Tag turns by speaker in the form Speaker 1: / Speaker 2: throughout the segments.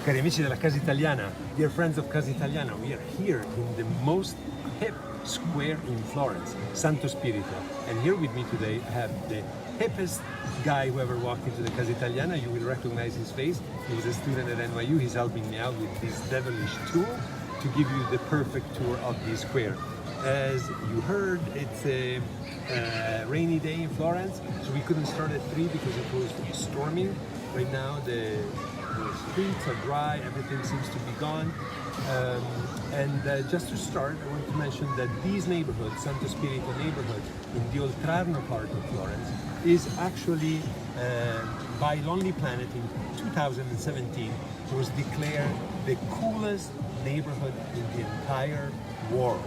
Speaker 1: Cari amici della Casa Italiana, dear friends of Casa Italiana, we are here in the most hip square in Florence, Santo Spirito. And here with me today I have the hippest guy who ever walked into the Casa Italiana. You will recognize his face. He was a student at NYU. He's helping me out with this devilish tool to give you the perfect tour of this square. As you heard, it's a rainy day in Florence, so we couldn't start at 3 because it was storming. Right now the streets are dry, everything seems to be gone. Just to start, I want to mention that these neighborhoods, Santo Spirito neighborhood, in the Oltrarno part of Florence, is actually by Lonely Planet in 2017 was declared the coolest neighborhood in the entire world.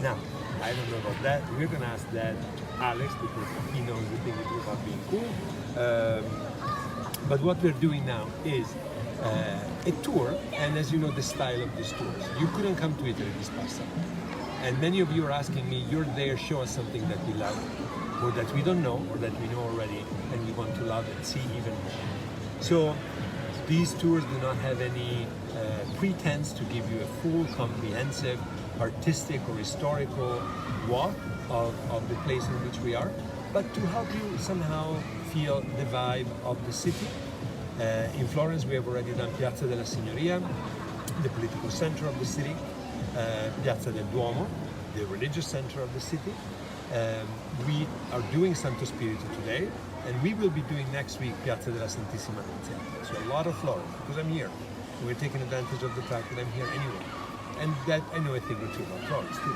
Speaker 1: Now, I don't know about that. We're gonna ask that to Alex because he knows the thing about being cool. But what we're doing now is a tour, and as you know the style of these tours, you couldn't come to Italy this past summer. And many of you are asking me, you're there, show us something that we love, or that we don't know, or that we know already, and we want to love and see even more. So these tours do not have any pretense to give you a full, comprehensive, artistic or historical walk of the place in which we are, but to help you somehow feel the vibe of the city. In Florence we have already done Piazza della Signoria, the political center of the city, Piazza del Duomo, the religious center of the city. We are doing Santo Spirito today, and we will be doing next week Piazza della Santissima Annunziata. So a lot of Florence, because I'm here. We're taking advantage of the fact that I'm here anyway. And that I know a thing or two about Florence too.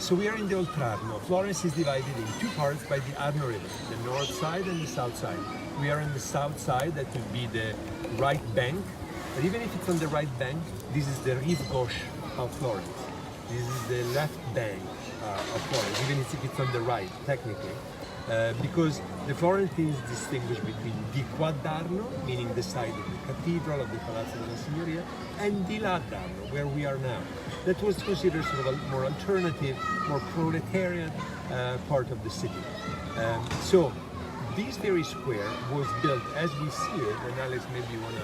Speaker 1: So we are in the Oltrarno. Florence is divided in two parts by the Arno River, the north side and the south side. We are on the south side, that will be the right bank. But even if it's on the right bank, this is the Rive Gauche of Florence. This is the left bank of Florence, even if it's on the right, technically. Because the Florentines distinguish between di qua d'Arno, meaning the side of the cathedral of the Palazzo della Signoria, and di là d'Arno, where we are now. That was considered sort of a more alternative, more proletarian part of the city. So this very square was built as we see it, and Alex, maybe you want to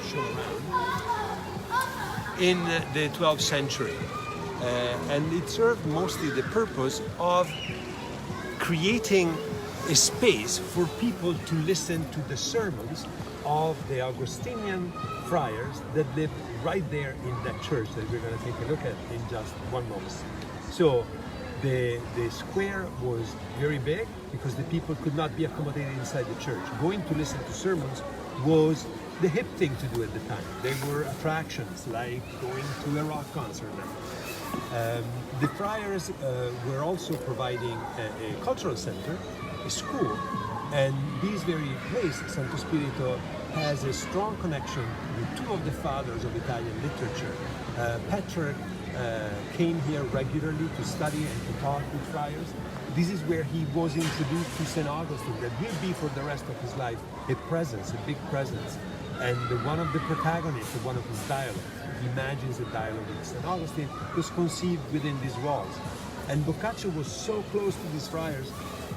Speaker 1: show around, in the 12th century. And it served mostly the purpose of creating a space for people to listen to the sermons of the Augustinian friars that lived right there in that church that we're going to take a look at in just one moment. So the square was very big because the people could not be accommodated inside the church. Going to listen to sermons was the hip thing to do at the time. There were attractions like going to a rock concert now. The friars were also providing a cultural center, a school, and this very place, Santo Spirito, has a strong connection with two of the fathers of Italian literature. Petrarch came here regularly to study and to talk with friars. This is where he was introduced to St. Augustine, that will be for the rest of his life a presence, a big presence. And one of the protagonists of one of his dialogues, he imagines a dialogue with St. Augustine, was conceived within these walls. And Boccaccio was so close to these friars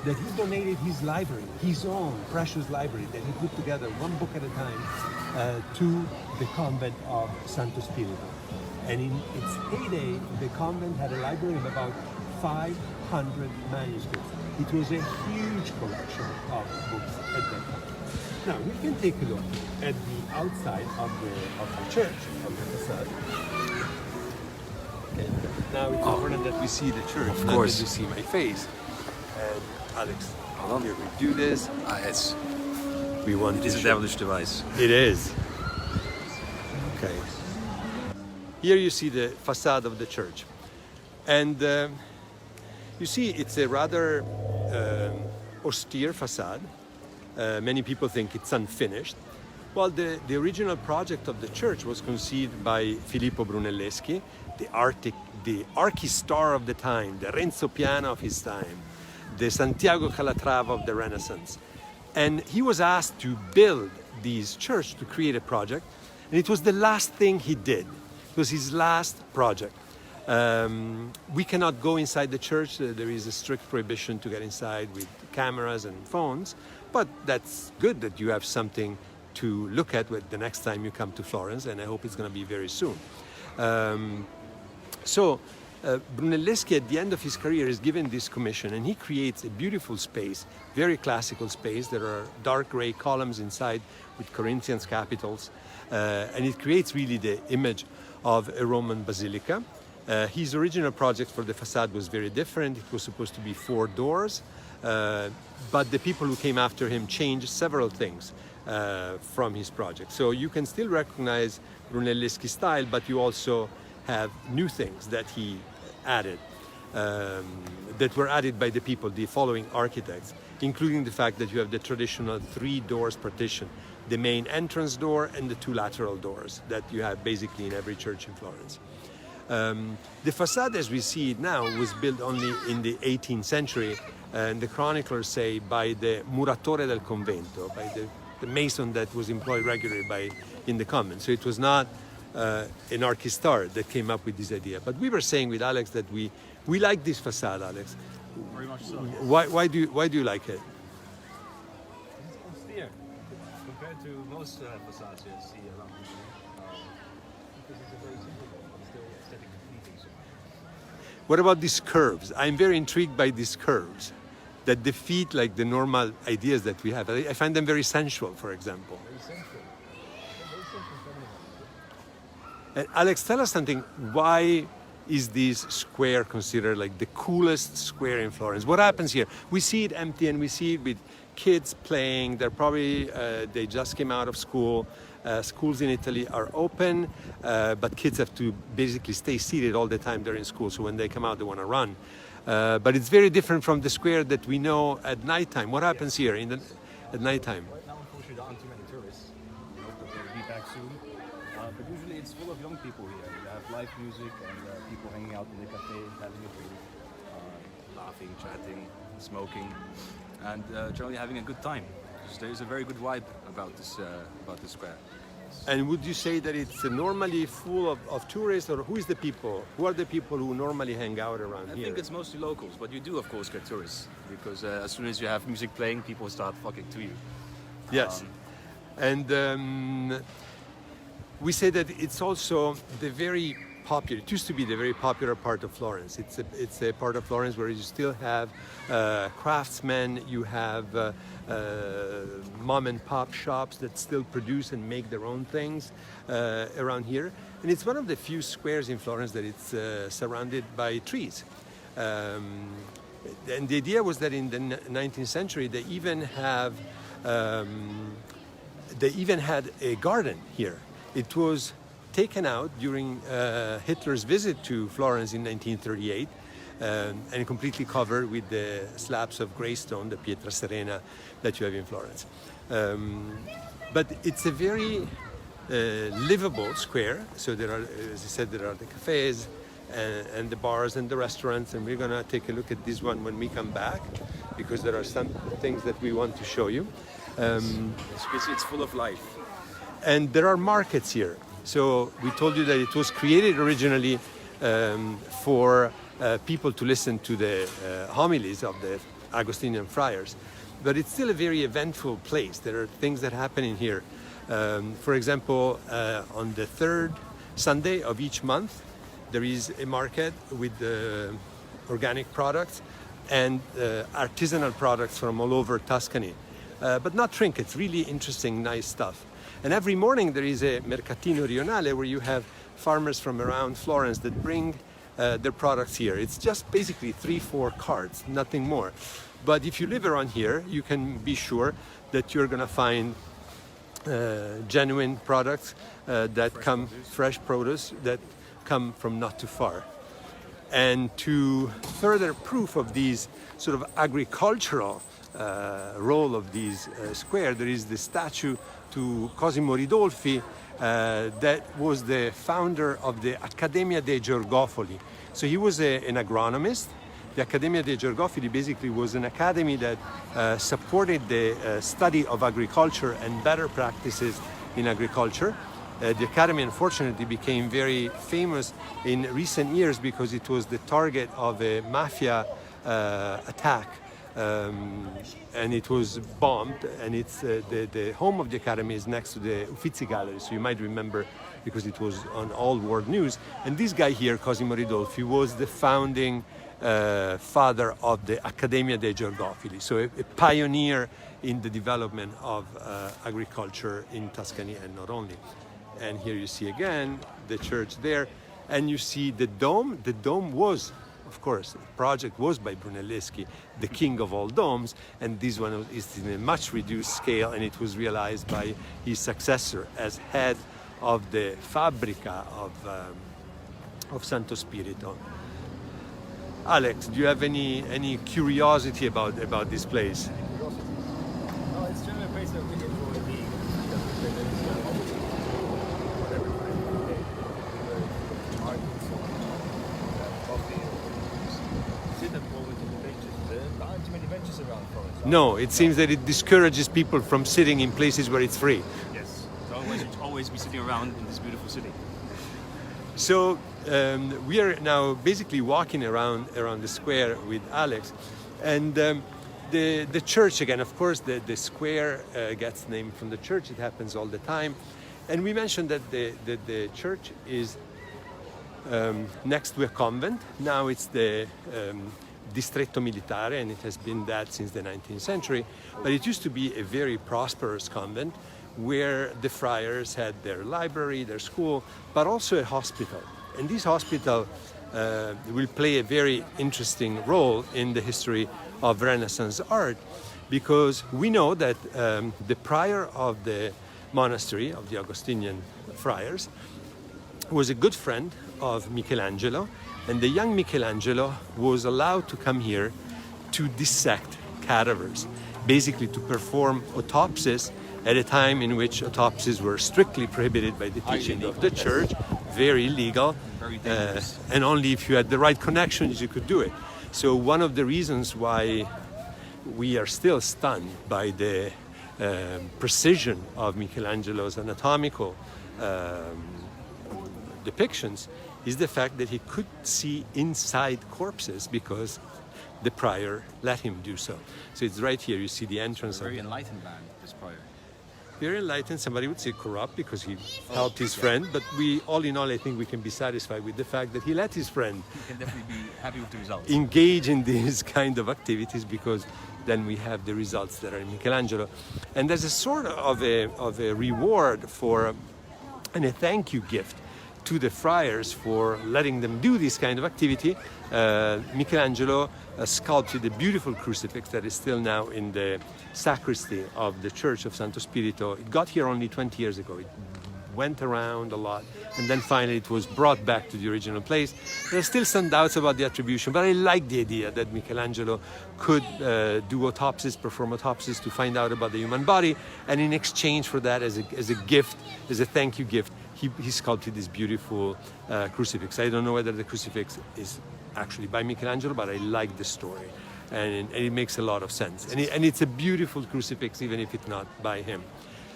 Speaker 1: that he donated his library, his own precious library that he put together one book at a time to the convent of Santo Spirito. And in its heyday, the convent had a library of about 500 manuscripts. It was a huge collection of books at that time. Now we can take a look at the outside of the church, of the facade. Okay. Now it's important that we see the church,
Speaker 2: of
Speaker 1: not
Speaker 2: course.
Speaker 1: that you see my face. And Alex, here we do this.
Speaker 2: It's,
Speaker 1: We want
Speaker 2: it is a devilish device.
Speaker 1: It is. Okay. Here you see the facade of the church. And you see it's a rather austere facade. Many people think it's unfinished. Well, the original project of the church was conceived by Filippo Brunelleschi, the archistar of the time, the Renzo Piano of his time, the Santiago Calatrava of the Renaissance. And he was asked to build this church, to create a project, and it was the last thing he did. It was his last project. We cannot go inside the church. There is a strict prohibition to get inside with cameras and phones, but that's good that you have something to look at the next time you come to Florence, and I hope it's going to be very soon. Brunelleschi, at the end of his career, is given this commission, and he creates a beautiful space, very classical space. There are dark gray columns inside with Corinthian capitals, and it creates really the image of a Roman basilica. His original project for the facade was very different. It was supposed to be 4 doors, but the people who came after him changed several things from his project. So you can still recognize Brunelleschi's style, but you also have new things that he added, that were added by the people, the following architects, including the fact that you have the traditional 3 doors partition, the main entrance door and the 2 lateral doors that you have basically in every church in Florence. The facade as we see it now was built only in the 18th century, and the chroniclers say by the muratore del convento, by the mason that was employed regularly in the convent. So it was not an architect that came up with this idea. But we were saying with Alex that we like this facade, Alex.
Speaker 2: Very much so. Yes.
Speaker 1: Why do you like it?
Speaker 2: It's austere compared to most facades you see around here. Because it's a very simple one. It's still aesthetically pleasing. So.
Speaker 1: What about these curves? I'm very intrigued by these curves that defeat like the normal ideas that we have. I find them very sensual, for example.
Speaker 2: Very sensual. Very sensual feminine.
Speaker 1: And Alex, tell us something. Why is this square considered like the coolest square in Florence? What happens here? We see it empty, and we see it with kids playing. They're probably, they just came out of school. Schools in Italy are open, but kids have to basically stay seated all the time they're in school. So when they come out, they want to run. But it's very different from the square that we know at nighttime. What happens here at nighttime?
Speaker 2: Right now, unfortunately, there aren't too many tourists. We hope that they'll be back soon. But usually it's full of young people here. You have live music and people hanging out in the cafe, having a drink, laughing, chatting, smoking, and generally having a good time. So there's a very good vibe about this square.
Speaker 1: And would you say that it's normally full of tourists, or who are the people who normally hang out around here?
Speaker 2: I think it's mostly locals, but you do of course get tourists, because as soon as you have music playing, people start flocking to you.
Speaker 1: Yes, and we say that it's also it used to be the very popular part of Florence. It's a part of Florence where you still have craftsmen, you have mom and pop shops that still produce and make their own things around here. And it's one of the few squares in Florence that it's surrounded by trees. And the idea was that in the 19th century they even had a garden here. It was taken out during Hitler's visit to Florence in 1938 and completely covered with the slabs of grey stone, the pietra serena that you have in Florence. But it's a very livable square. So there are, as I said, there are the cafes and the bars and the restaurants, and we're gonna take a look at this one when we come back, because there are some things that we want to show you.
Speaker 2: It's full of life.
Speaker 1: And there are markets here. So we told you that it was created originally for people to listen to the homilies of the Augustinian friars, but it's still a very eventful place. There are things that happen in here. For example, on the 3rd Sunday of each month, there is a market with organic products and artisanal products from all over Tuscany, but not trinkets, really interesting, nice stuff. And every morning there is a mercatino rionale where you have farmers from around Florence that bring their products here. It's just basically 3-4 carts, nothing more. But if you live around here, you can be sure that you're gonna find genuine products fresh produce that come from not too far. And to further proof of these sort of agricultural role of this square, there is the statue to Cosimo Ridolfi that was the founder of the Accademia dei Georgofoli. So he was an agronomist. The Accademia dei Georgofoli basically was an academy that supported the study of agriculture and better practices in agriculture. The academy unfortunately became very famous in recent years because it was the target of a mafia attack and it was bombed, and it's the home of the Academy is next to the Uffizi Gallery, so you might remember because it was on all world news. And this guy here, Cosimo Ridolfi, was the founding father of the Accademia dei Georgofili, so a pioneer in the development of agriculture in Tuscany and not only. And here you see again the church there, and you see the dome. The dome was, of course, the project was by Brunelleschi, the king of all domes, and this one is in a much reduced scale, and it was realized by his successor as head of the Fabbrica of Santo Spirito. Alex, do you have any curiosity about this place?
Speaker 2: No, it's generally a place that we enjoy being. There aren't too many benches around Florence.
Speaker 1: No, it seems that it discourages people from sitting in places where it's free.
Speaker 2: Yes, so always be sitting around in this beautiful city.
Speaker 1: So we are now basically walking around the square with Alex, and the church again. Of course, the square gets named from the church. It happens all the time, and we mentioned that the church is next to a convent. Now it's the Distretto Militare, and it has been that since the 19th century. But it used to be a very prosperous convent where the friars had their library, their school, but also a hospital. And this hospital will play a very interesting role in the history of Renaissance art, because we know that the prior of the monastery of the Augustinian friars was a good friend of Michelangelo, and the young Michelangelo was allowed to come here to dissect cadavers, basically to perform autopsies at a time in which autopsies were strictly prohibited by the teaching of the church, very illegal, and only if you had the right connections you could do it. So one of the reasons why we are still stunned by the precision of Michelangelo's anatomical depictions is the fact that he could see inside corpses because the prior let him do so. So it's right here, you see the entrance.
Speaker 2: Very enlightened man, this prior.
Speaker 1: Very enlightened, somebody would say corrupt because he helped his friend, but we, all in all, I think we can be satisfied with the fact that he let his friend
Speaker 2: You can definitely be happy with the results.
Speaker 1: engage in these kind of activities, because then we have the results that are in Michelangelo. And there's a sort of a reward for and a thank you gift to the friars for letting them do this kind of activity. Michelangelo sculpted a beautiful crucifix that is still now in the sacristy of the Church of Santo Spirito. It got here only 20 years ago. It went around a lot, and then finally it was brought back to the original place. There are still some doubts about the attribution, but I like the idea that Michelangelo could do autopsies, perform autopsies to find out about the human body, and in exchange for that, as a gift, as a thank you gift, he sculpted this beautiful crucifix. I don't know whether the crucifix is actually by Michelangelo, but I like the story, and it makes a lot of sense. And it's a beautiful crucifix, even if it's not by him.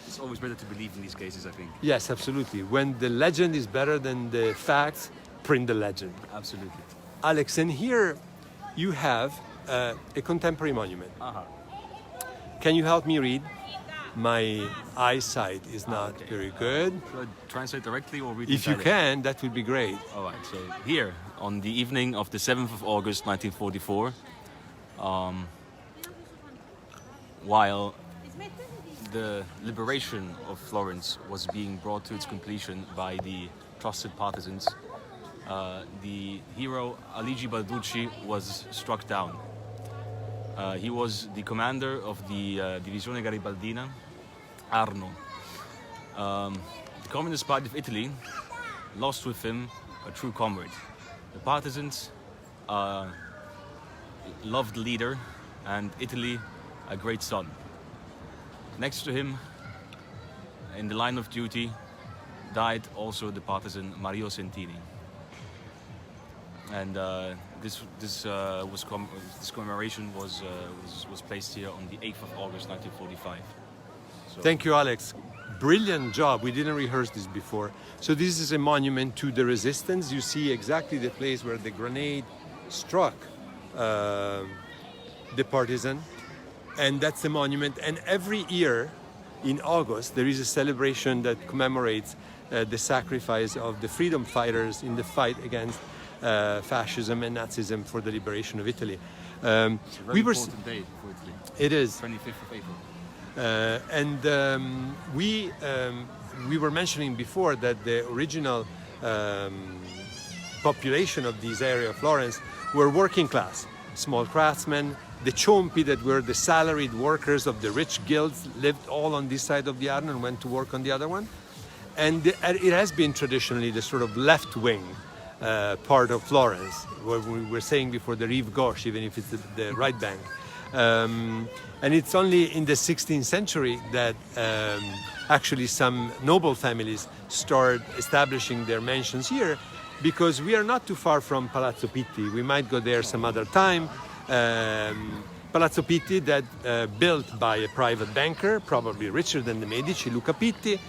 Speaker 2: It's always better to believe in these cases, I think.
Speaker 1: Yes, absolutely. When the legend is better than the facts, print the legend.
Speaker 2: Absolutely.
Speaker 1: Alex, and here you have a contemporary monument. Can you help me read? My eyesight is not very good.
Speaker 2: Should I translate directly or read
Speaker 1: If you
Speaker 2: Italian?
Speaker 1: can, that would be great.
Speaker 2: All right, so here, on the evening of the 7th of August, 1944, while the liberation of Florence was being brought to its completion by the trusted partisans, the hero Aligi Balducci was struck down. He was the commander of the Divisione Garibaldina, Arno. The Communist Party of Italy lost with him a true comrade. The partisans loved the leader, and Italy a great son. Next to him, in the line of duty, died also the partisan Mario Sentini. And this commemoration was placed here on the 8th of August 1945. So,
Speaker 1: Thank you, Alex. Brilliant job. We didn't rehearse this before. So this is a monument to the resistance. You see exactly the place where the grenade struck the partisan, and that's the monument. And every year in August there is a celebration that commemorates the sacrifice of the freedom fighters in the fight against fascism and Nazism for the liberation of Italy.
Speaker 2: It's a very important day for Italy.
Speaker 1: It is.
Speaker 2: 25th of April.
Speaker 1: We were mentioning before that the original population of this area of Florence were working class, small craftsmen. The ciompi, that were the salaried workers of the rich guilds, lived all on this side of the Arno and went to work on the other one. And it has been traditionally the sort of left-wing part of Florence, where we were saying before the Rive Gauche, even if it's the right bank. And it's only in the 16th century that actually some noble families start establishing their mansions here, because we are not too far from Palazzo Pitti. We might go there some other time. Palazzo Pitti, that built by a private banker, probably richer than the Medici, Luca Pitti,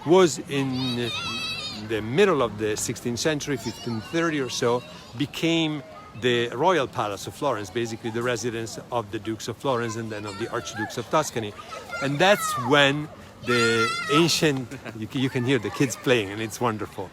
Speaker 1: was in the middle of the 16th century, 1530 or so, became the royal palace of Florence, basically the residence of the Dukes of Florence and then of the Archdukes of Tuscany. And that's when the ancient, you can hear the kids playing and it's wonderful.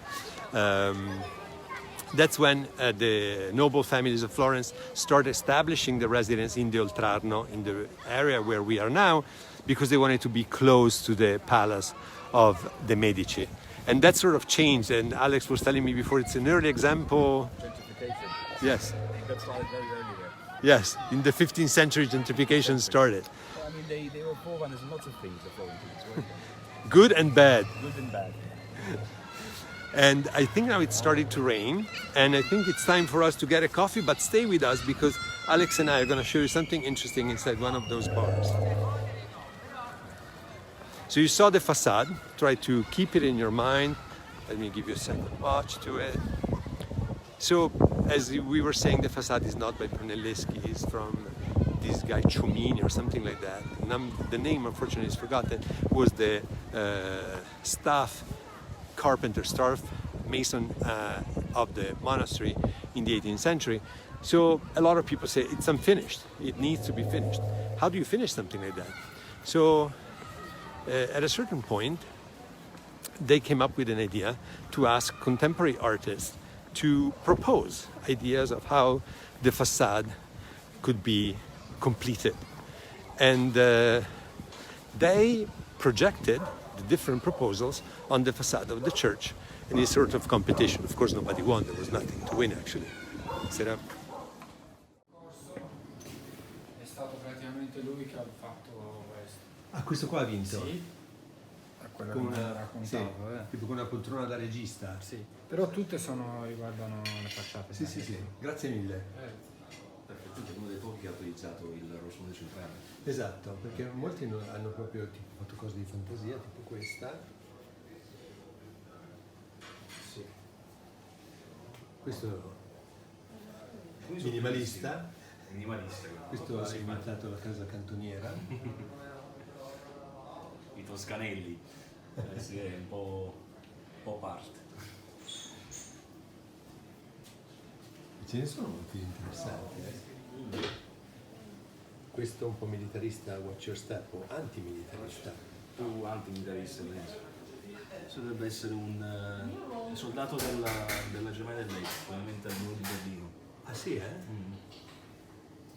Speaker 1: That's when the noble families of Florence start establishing the residence in the Oltrarno, in the area where we are now, because they wanted to be close to the palace of the Medici. And that sort of changed, and Alex was telling me before, it's an early example.
Speaker 2: Gentrification.
Speaker 1: Yes.
Speaker 2: That started very early there.
Speaker 1: Yes, in the 15th century gentrification started.
Speaker 2: I mean, they were forerunners in lots of things, the Florentines, weren't they?
Speaker 1: Good and bad.
Speaker 2: Good and bad.
Speaker 1: And I think now it's starting to rain, and I think it's time for us to get a coffee, but stay with us because Alex and I are going to show you something interesting inside one of those bars. So you saw the facade, try to keep it in your mind. Let me give you a second watch to it. So, as we were saying, the facade is not by Brunelleschi, it's from this guy Ciumini or something like that. The name, unfortunately, is forgotten. Was the staff mason of the monastery in the 18th century. So a lot of people say it's unfinished, it needs to be finished. How do you finish something like that? So at a certain point, they came up with an idea to ask contemporary artists to propose ideas of how the facade could be completed. And they projected the different proposals on the facade of the church in a sort of competition. Of course, nobody won, there was nothing to win actually. Set up.
Speaker 3: È stato praticamente lui che ha fatto questo.
Speaker 1: Ah, questo qua ha vinto?
Speaker 3: Sì. A quello
Speaker 1: Con
Speaker 3: che mi
Speaker 1: una,
Speaker 3: ha raccontato,
Speaker 1: tipo con una poltrona da regista.
Speaker 3: Sì. Però tutte riguardano le facciate.
Speaker 1: Sì, sì, sì. Grazie mille.
Speaker 2: Perfetto, è uno dei pochi che ha utilizzato il rossone centrale.
Speaker 1: Esatto, perché molti hanno proprio fatto cose di fantasia, tipo questa. Sì. Questo minimalista.
Speaker 2: Minimalista.
Speaker 1: Questo ha inventato la casa cantoniera.
Speaker 2: I toscanelli. Sì, è un po' pop art.
Speaker 1: Ce ne sono molti interessanti. Questo è un po' militarista, watch your step, o antimilitarista.
Speaker 2: Più antimilitarista, penso. Questo dovrebbe essere un soldato della Germania dell'Est, probabilmente al muro di Berlino.
Speaker 1: Ah sì, eh?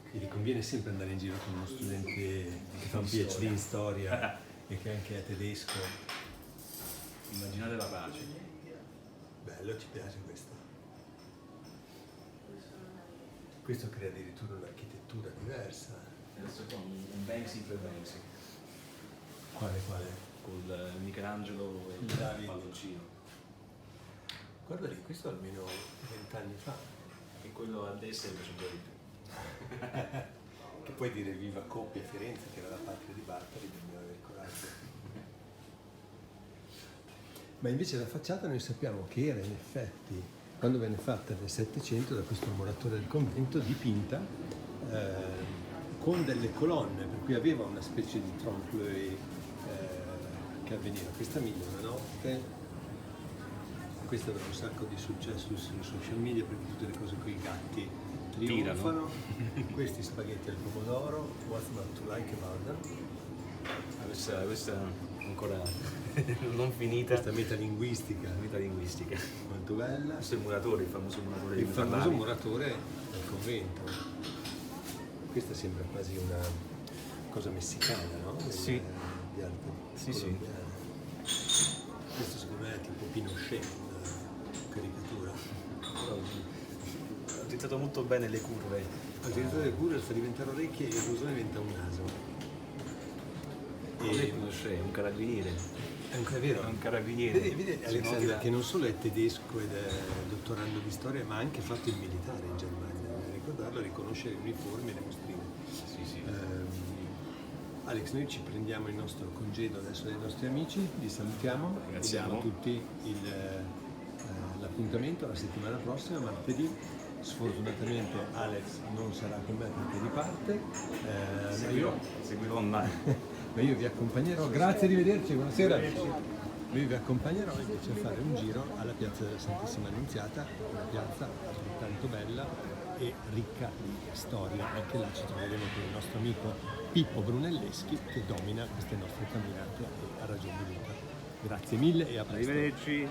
Speaker 1: Quindi conviene sempre andare in giro con uno studente che fa un PhD in storia e che anche è tedesco.
Speaker 2: Immaginate la pace.
Speaker 1: Bello, ci piace questo. Questo crea addirittura un'architettura diversa.
Speaker 2: Adesso con un Banksy per Banksy.
Speaker 1: Quale?
Speaker 2: Col Michelangelo e il
Speaker 1: Davide.
Speaker 2: palloncino.
Speaker 1: Guarda lì, questo almeno 20 anni fa.
Speaker 2: E quello a destra invece un po' di più.
Speaker 1: Che puoi dire viva Coppia Firenze, che era la patria di Bartoli, bisogna avere coraggio. Ma invece la facciata noi sappiamo che era in effetti, quando venne fatta nel Settecento da questo muratore del convento, dipinta con delle colonne, per cui aveva una specie di trompe-l'œil che avveniva. Questa Notte, questa avrà un sacco di successo sui social media perché tutte le cose con i gatti
Speaker 4: trionfano. Questi spaghetti al pomodoro, what's not to like about them?
Speaker 2: Questa ancora non finita.
Speaker 4: Questa metalinguistica molto bella.
Speaker 2: Questo è il muratore, il famoso muratore.
Speaker 4: Il famoso muratore del convento. Questa sembra quasi una cosa messicana, no?
Speaker 2: Sì.
Speaker 4: Di arte
Speaker 2: Sì,
Speaker 4: colombiana. Questo secondo me è tipo Pinochet, una caricatura.
Speaker 2: Ha utilizzato molto bene le curve.
Speaker 4: Ha utilizzato le curve, fa diventare orecchie e il muso diventa un naso.
Speaker 2: Non è Pinochet, è un carabiniere.
Speaker 4: È vero.
Speaker 2: È un carabiniere.
Speaker 4: Vedi Alexander che non solo è tedesco ed è dottorando di storia, ma ha anche fatto il militare in Germania. Bisogna ricordarlo, riconoscere le uniformi e le mostrine.
Speaker 2: Sì.
Speaker 4: Alex, noi ci prendiamo il nostro congedo adesso dai nostri amici, li salutiamo,
Speaker 2: Ringraziamo.
Speaker 4: diamo a tutti l'appuntamento la settimana prossima, martedì. Sfortunatamente Alex non sarà con me perché riparte.
Speaker 2: Seguirò online.
Speaker 4: Ma io vi accompagnerò, grazie, arrivederci, buonasera. Io vi accompagnerò invece a fare un giro alla piazza della Santissima Annunziata, una piazza altrettanto bella e ricca di storia. Anche là ci troveremo con il nostro amico Pippo Brunelleschi che domina queste nostre camminate e ha ragione di vita. Grazie mille e a presto.
Speaker 2: Arrivederci.